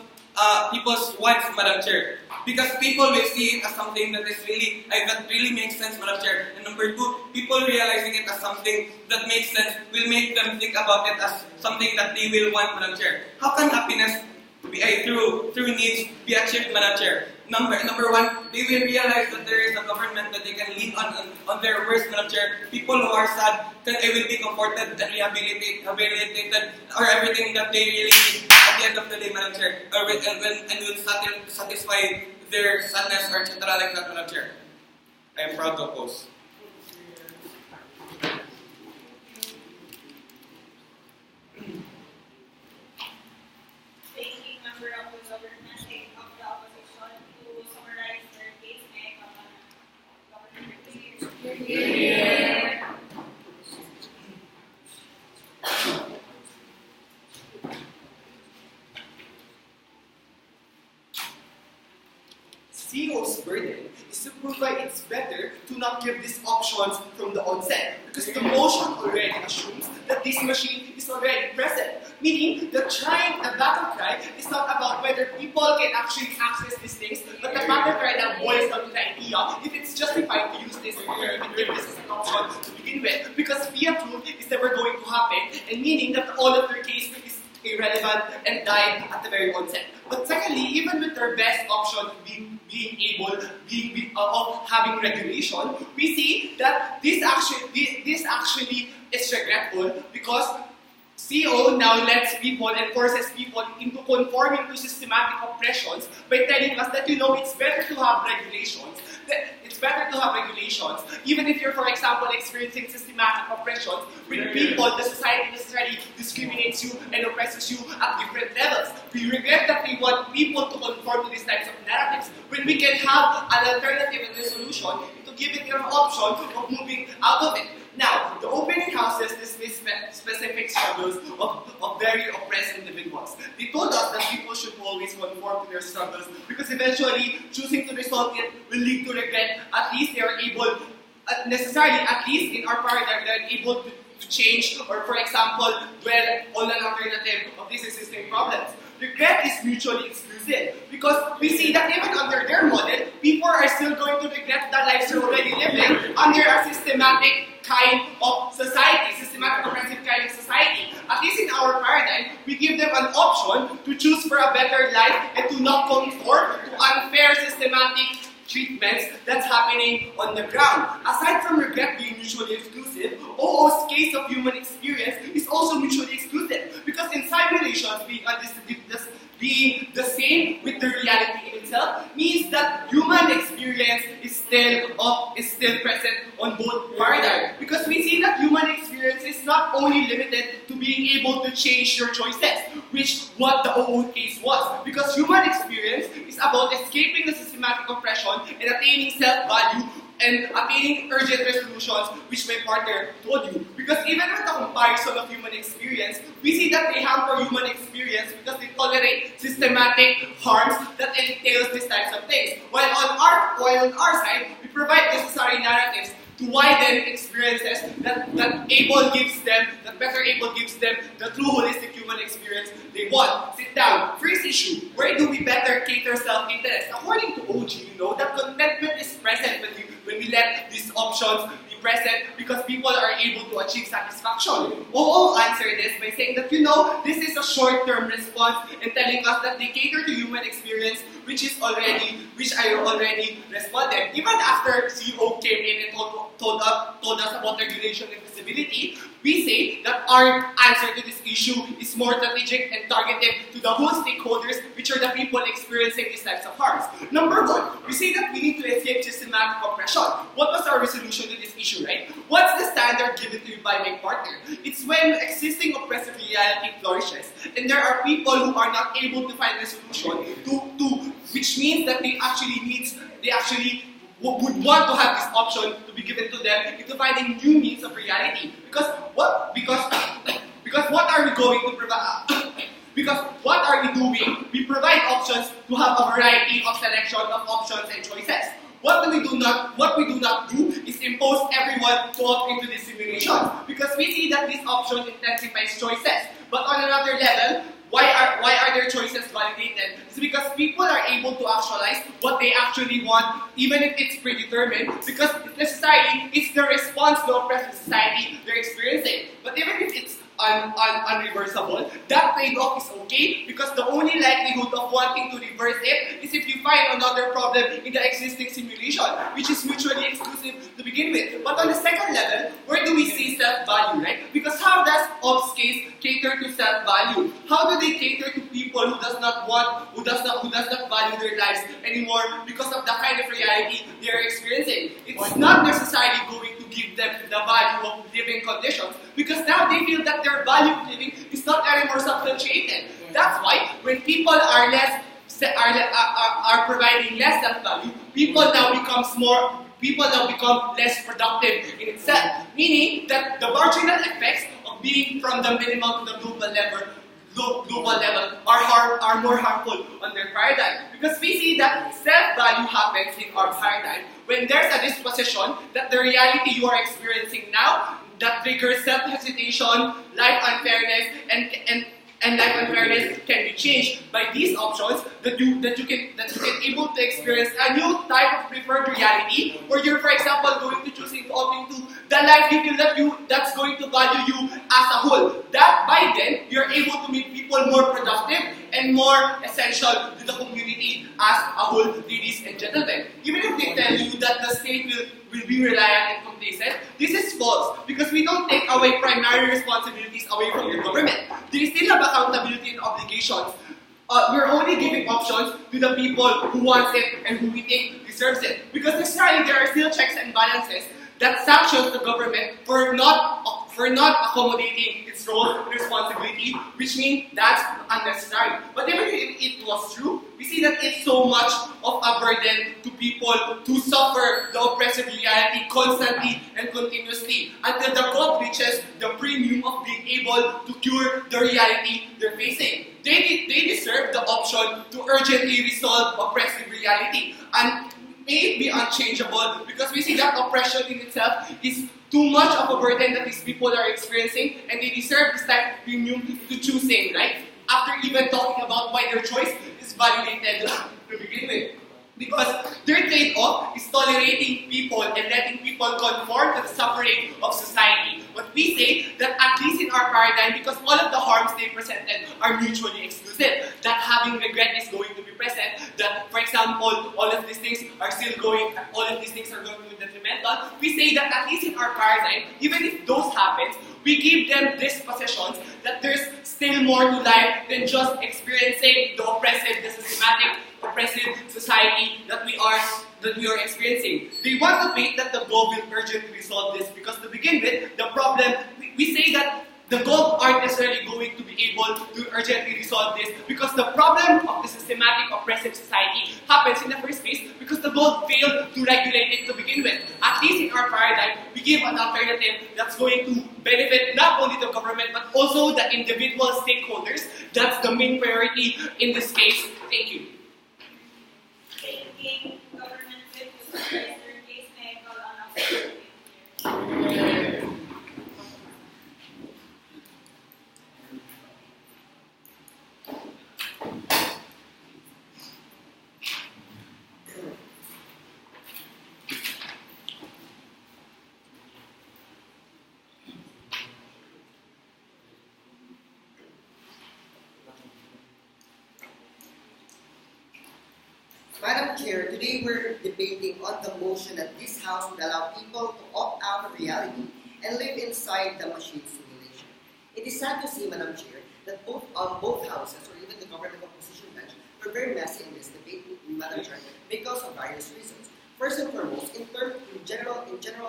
wants, Madam Chair. Because people will see it as something that is really makes sense, Madam Chair. And number two, people realizing it as something that makes sense will make them think about it as something that they will want, Madam Chair. How can happiness through needs be achieved, Madam Chair? Number one, they will realize that there is a government that they can lean on their worst, Madam Chair. People who are sad, that they will be comforted and rehabilitated, or everything that they really need at the end of the day, Madam Chair, and will satisfy their sadness or etc. like that, Madam Chair. I am proud to oppose. Taking member of the government of the opposition to summarize their case, may Governor Xavier. CEO's burden is to prove why it's better to not give these options from the onset, because the motion already assumes that this machine is already present, meaning the battle cry is not about whether people can actually access these things, but the battle cry that boils down to the idea if it's justified to use this or even give this as an option to begin with, because fiat rule is never going to happen, and meaning that all of their case is irrelevant and died at the very onset. But secondly, even with their best option of having regulation, we see that this actually is regretful, because CEO now lets people and forces people into conforming to systematic oppressions by telling us that it's better to have regulations. It's better to have regulations, even if you're, for example, experiencing systematic oppressions with people, the society necessarily discriminates you and oppresses you at different levels. We regret that we want people to conform to these types of narratives when we can have an alternative and a solution to give it an option of moving out of it. Now, the opening houses dismiss specific struggles of very oppressed individuals. They told us that people should always conform to their struggles because eventually choosing to result in will lead to regret. At least they are able, at least in our paradigm, they're able to change or, for example, dwell on an alternative of these existing problems. Regret is mutually exclusive because we see that even under their model, people are still going to regret the lives they're already living under a systematic kind of society, systematic oppressive kind of society. At least in our paradigm, we give them an option to choose for a better life and to not conform to unfair systematic treatments that's happening on the ground. Aside from regret being mutually exclusive, OO's case of human experience is also mutually exclusive because in simulations, being the same with the reality in itself means that human experience is still present on both paradigms. Because we see that human experience is not only limited to being able to change your choices, which what the OO case was. Because human experience is about escaping the systematic oppression and attaining self-value and attaining urgent resolutions, which my partner told you. Because even with the comparison of human experience, we see that they hamper human experience because they tolerate systematic harms that entails these types of things. While on our side, we provide necessary narratives to widen experiences that better able gives them the true holistic human experience they want. Sit down. First issue, where do we better cater self-interest? According to OG, that contentment is present when we let these options be present because people are able to achieve satisfaction. OO answered this by saying that, this is a short-term response and telling us that they cater to human experience, which I already responded. Even after CO came in and told us about regulation and feasibility, we say that our answer to this issue is more strategic and targeted to the whole stakeholders, which are the people experiencing these types of harms. Number one, we say that we need to escape systematic oppression. What was our resolution to this issue, right? What's the standard given to you by my partner? It's when existing oppressive reality flourishes, and there are people who are not able to find a solution to which means that they actually would want to have this option to be given to them into finding new means of reality. Because what are we going to provide? Because what are we doing? We provide options to have a variety of selection of options and choices. What we do not do is impose everyone to opt into this simulation. Because we see that this option intensifies choices. But on another level, why are their choices validated? It's because people are able to actualize what they actually want, even if it's predetermined, because necessarily it's the response to oppressive society they're experiencing. But even if it's unreversible, that trade-off is okay because the only likelihood of wanting to reverse it is if you find another problem in the existing simulation, which is mutually exclusive to begin with. But on the second level, where do we see self-value, right? Because how does OPS case cater to self-value? How do they cater to people who does not value their lives anymore because of the kind of reality they are experiencing? It's not necessarily going to give them the value of living conditions because now they feel that their value of living is not anymore substantiated. That's why when people are providing less self-value, people now become less productive in itself. Meaning that the marginal effects of being from the minimal to the global level are more harmful on their paradigm. Because we see that self-value happens in our paradigm when there's a disposition that the reality you are experiencing now that triggers self-hesitation, life unfairness, and life unfairness can be changed by these options that you can able to experience a new type of preferred reality where you're, for example, going to choosing to opt into the life you feel that's going to value you as a whole. That by then you're able to make people more productive and more essential to the community as a whole, ladies and gentlemen. Even if they tell you that the state will be reliant and complacent, this is false because we don't take away primary responsibilities away from your government. They still have accountability and obligations. We're only giving options to the people who wants it and who we think deserves it. Because necessarily there are still checks and balances that sanctions the government for not accommodating its role and responsibility, which means that's unnecessary. But even if it was true, we see that it's so much of a burden to people to suffer the oppressive reality constantly and continuously until the God reaches the premium of being able to cure the reality they're facing. They deserve the option to urgently resolve oppressive reality. And may it be unchangeable because we see that oppression in itself is too much of a burden that these people are experiencing and they deserve this type of premium to choosing, right? After even talking about why their choice is validated to begin with. Because their trade-off is tolerating people and letting people conform to the suffering of society. But we say that at least in our paradigm, because all of the harms they presented are mutually exclusive, that having regret is going to be present, that, for example, example, all of these things are going to be detrimental, we say that at least in our paradigm, even if those happens, we give them dispositions that there's still more to life than just experiencing the systematic, oppressive society that we are experiencing. They want to paint that the goal will urgently resolve this because to begin with, the problem, we say that the goal aren't necessarily going to be able to urgently resolve this because the problem of the systematic oppressive society happens in the first place because the goal failed to regulate it to begin with. At least in our paradigm, we give an alternative that's going to benefit not only the government but also the individual stakeholders. That's the main priority in this case. Thank you. Thinking government will supervise their case, may I call on a Madam Chair, today we're debating on the motion that this House would allow people to opt out of reality and live inside the machine simulation. It is sad to see, Madam Chair, that both houses, or even the government opposition bench, were very messy in this debate, Madam Chair, because of various reasons. First and foremost, in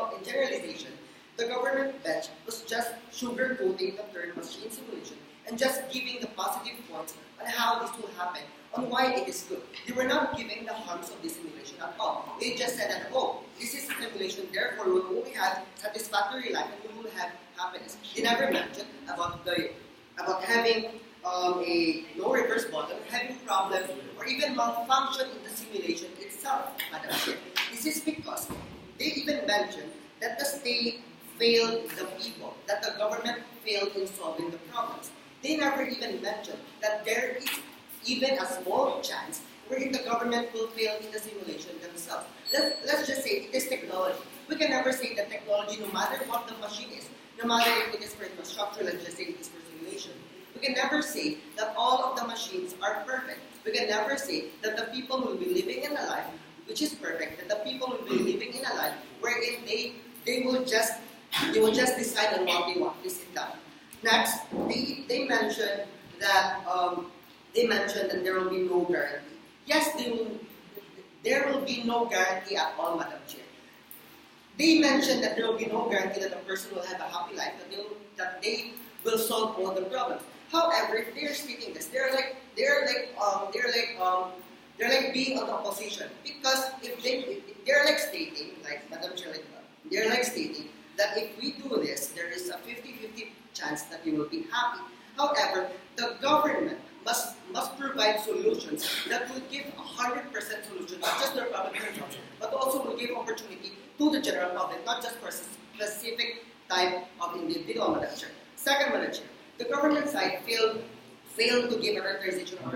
generalization, the government bench was just sugarcoating the term machine simulation and just giving the positive points on how this will happen, on why it is good. They were not giving the harms of this simulation at all. They just said that, oh, this is a simulation, therefore we will only have satisfactory life and we will have happiness. They never mentioned about having a no reverse button, having problems, or even malfunction in the simulation itself, Madam Chair. This is because they even mentioned that the state failed the people, that the government failed in solving the problems. They never even mentioned that there is even a small chance wherein the government will fail in the simulation themselves. Let's just say it is technology. We can never say that technology, no matter what the machine is, no matter if it is for infrastructure, let's just say it is for simulation. We can never say that all of the machines are perfect. We can never say that the people will be living in a life which is perfect, that the people will be living in a life wherein they will just decide on what they want. This is done. Next, they mentioned that there will be no guarantee. Yes, there will be no guarantee at all, Madam Chair. They mentioned that there will be no guarantee that a person will have a happy life, that they will solve all the problems. However, if they're stating this, they're like being on the opposition because they're like stating, like Madam Chair, they're like stating that if we do this, there is a 50-50 chance that we will be happy. However, the government must provide solutions that will give 100% solution, not just their public consumption, but also will give opportunity to the general public, not just for a specific type of individual, Madam Chair. Second, Madam Chair, the government side failed to give a characterization of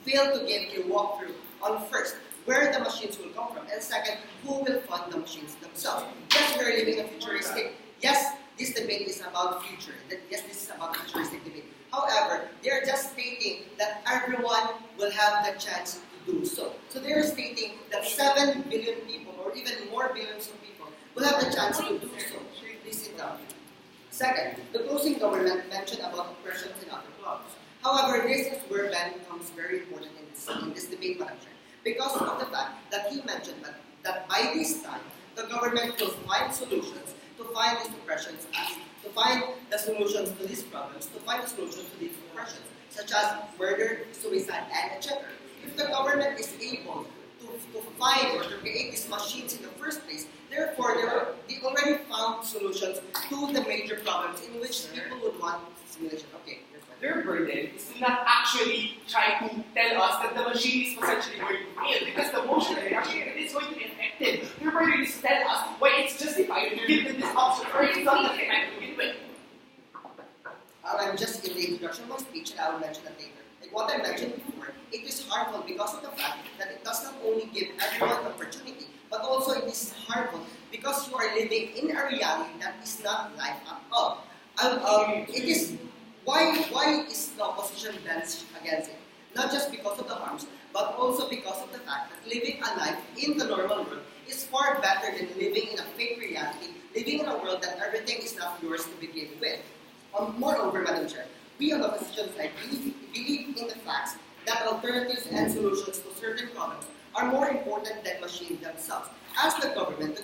failed to give a walkthrough on first, where the machines will come from, and second, who will fund the machines themselves. Yes, we are living a futuristic. Yes, this debate is about future. Yes, this is about futuristic debate. However, they are just stating that everyone will have the chance to do so. So they are stating that 7 billion people, or even more billions of people, will have the chance to do so. This is down. Second, the closing government mentioned about oppressions in other clubs. However, this is where Ben becomes very important in this debate, Madam Chair, because of the fact that he mentioned that by this time, the government will find solutions to find these oppressions, to find the solutions to these problems, to find the solutions to these oppressions, such as murder, suicide, and etc. If the government is able to find or to create these machines in the first place, therefore they already found solutions to the major problems in which people would want simulation. Okay. Their burden is to not actually try to tell us that the machine is potentially going to fail because the motion that it is going to be effective. Their burden is to tell us why it's justified to give them this option or it's not justified to begin with. I'm just in the introduction of my speech and I will mention that later. Like what I mentioned before, it is harmful because of the fact that it does not only give everyone opportunity, but also it is harmful because you are living in a reality that is not life at all. It is why is the opposition bent against it? Not just because of the harms, but also also because of the fact that living a life in the normal world is far better than living in a fake reality, living in a world that everything is not yours to begin with. Moreover, Madam Chair, we on the opposition side believe in the facts that alternatives and solutions to certain problems are more important than machines themselves. As the government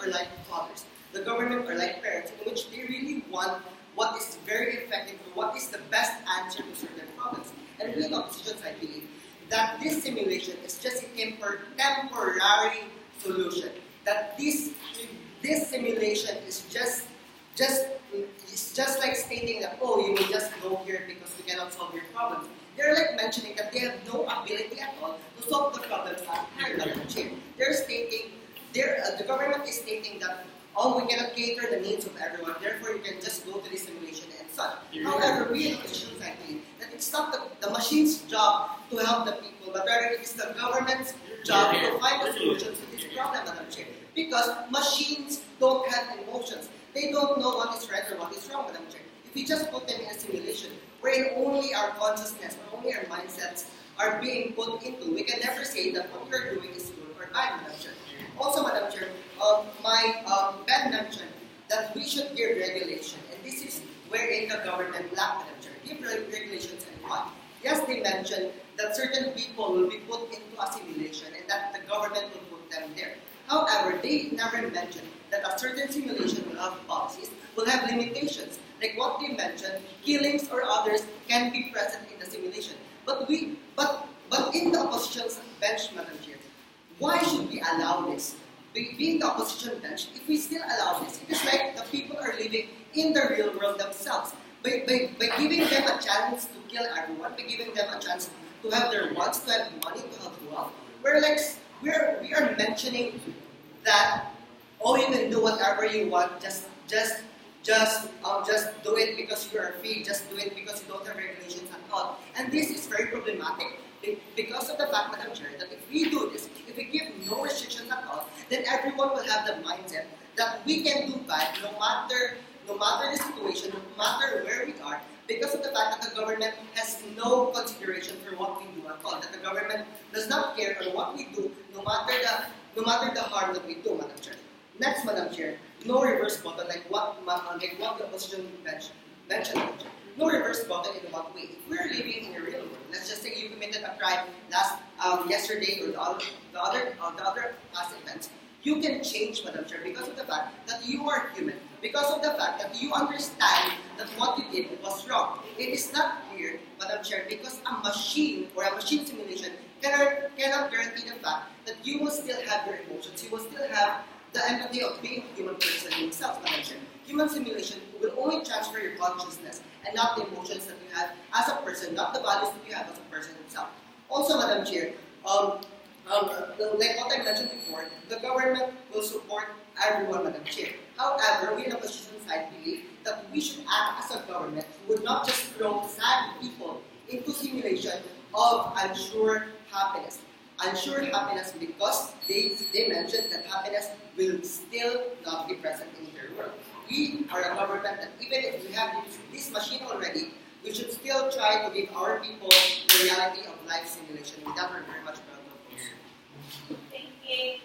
are like fathers. The government are like parents in which they really want what is very effective, what is the best answer to certain problems. And we on the opposition side believe that this simulation is just a temporary solution. That this simulation is just like stating that, oh, you will just go here because we cannot solve your problems. They're like mentioning that they have no ability at all to solve the problems at hand. They're stating, the government is stating that, oh, we cannot cater the needs of everyone, therefore you can just go to this simulation and such. However, we in the opposition side believe that it's not the machine's job to help the people, but rather it is the government's job to find the solutions to this problem, Madam Chair. Because machines don't have emotions. They don't know what is right or what is wrong, Madam Chair. If we just put them in a simulation wherein only our consciousness or only our mindsets are being put into, we can never say that what we're doing is good or bad, Madam Chair. Also, Madam Chair, Ben mentioned that we should give regulation, and this is wherein the government lacked, Madam Chair. Give regulations and what? Yes, they mentioned that certain people will be put into a simulation and that the government will put them there. However, they never mentioned that a certain simulation will have policies, will have limitations. Like what they mentioned, killings or others can be present in the simulation. But in the opposition's bench, Madam Chair, why should we allow this? Being the opposition bench, if we still allow this, it is like the people are living in the real world themselves. By giving them a chance to kill everyone, by giving them a chance to have their wants, to have money, to have wealth, we are mentioning that, oh, you can do whatever you want, just do it because you are free, just do it because you don't have regulations at all. And this is very problematic because of the fact, Madam Chair, that if we do this, if we give no restrictions at all, then everyone will have the mindset that we can do bad no matter the situation, no matter where we are, because of the fact that the government has no consideration for what we do at all, that the government does not care for what we do, no matter the harm that we do, Madam Chair. Next, Madam Chair, no reverse button, like what the opposition mentioned, Madam Chair. No reverse button in what way? If we're living in a real world, let's just say you committed a crime yesterday or the other past events, you can change, Madam Chair, because of the fact that you are human, because of the fact that you understand that what you did was wrong. It is not weird, Madam Chair, because a machine or a machine simulation cannot guarantee the fact that you will still have your emotions, you will still have the empathy of being a human person himself, Madam Chair. Human simulation will only transfer your consciousness and not the emotions that you have as a person, not the values that you have as a person itself. Also, Madam Chair, like what I mentioned before, the government will support everyone, Madam Chair. However, we in the opposition side believe that we should act as a government who would not just throw sad people into simulation of unsure happiness. Unsure happiness because they mentioned that happiness will still not be present in their world. We are a government that even if we have this machine already, we should still try to give our people the reality of life simulation. With that, we're very much proud of this. Thank you.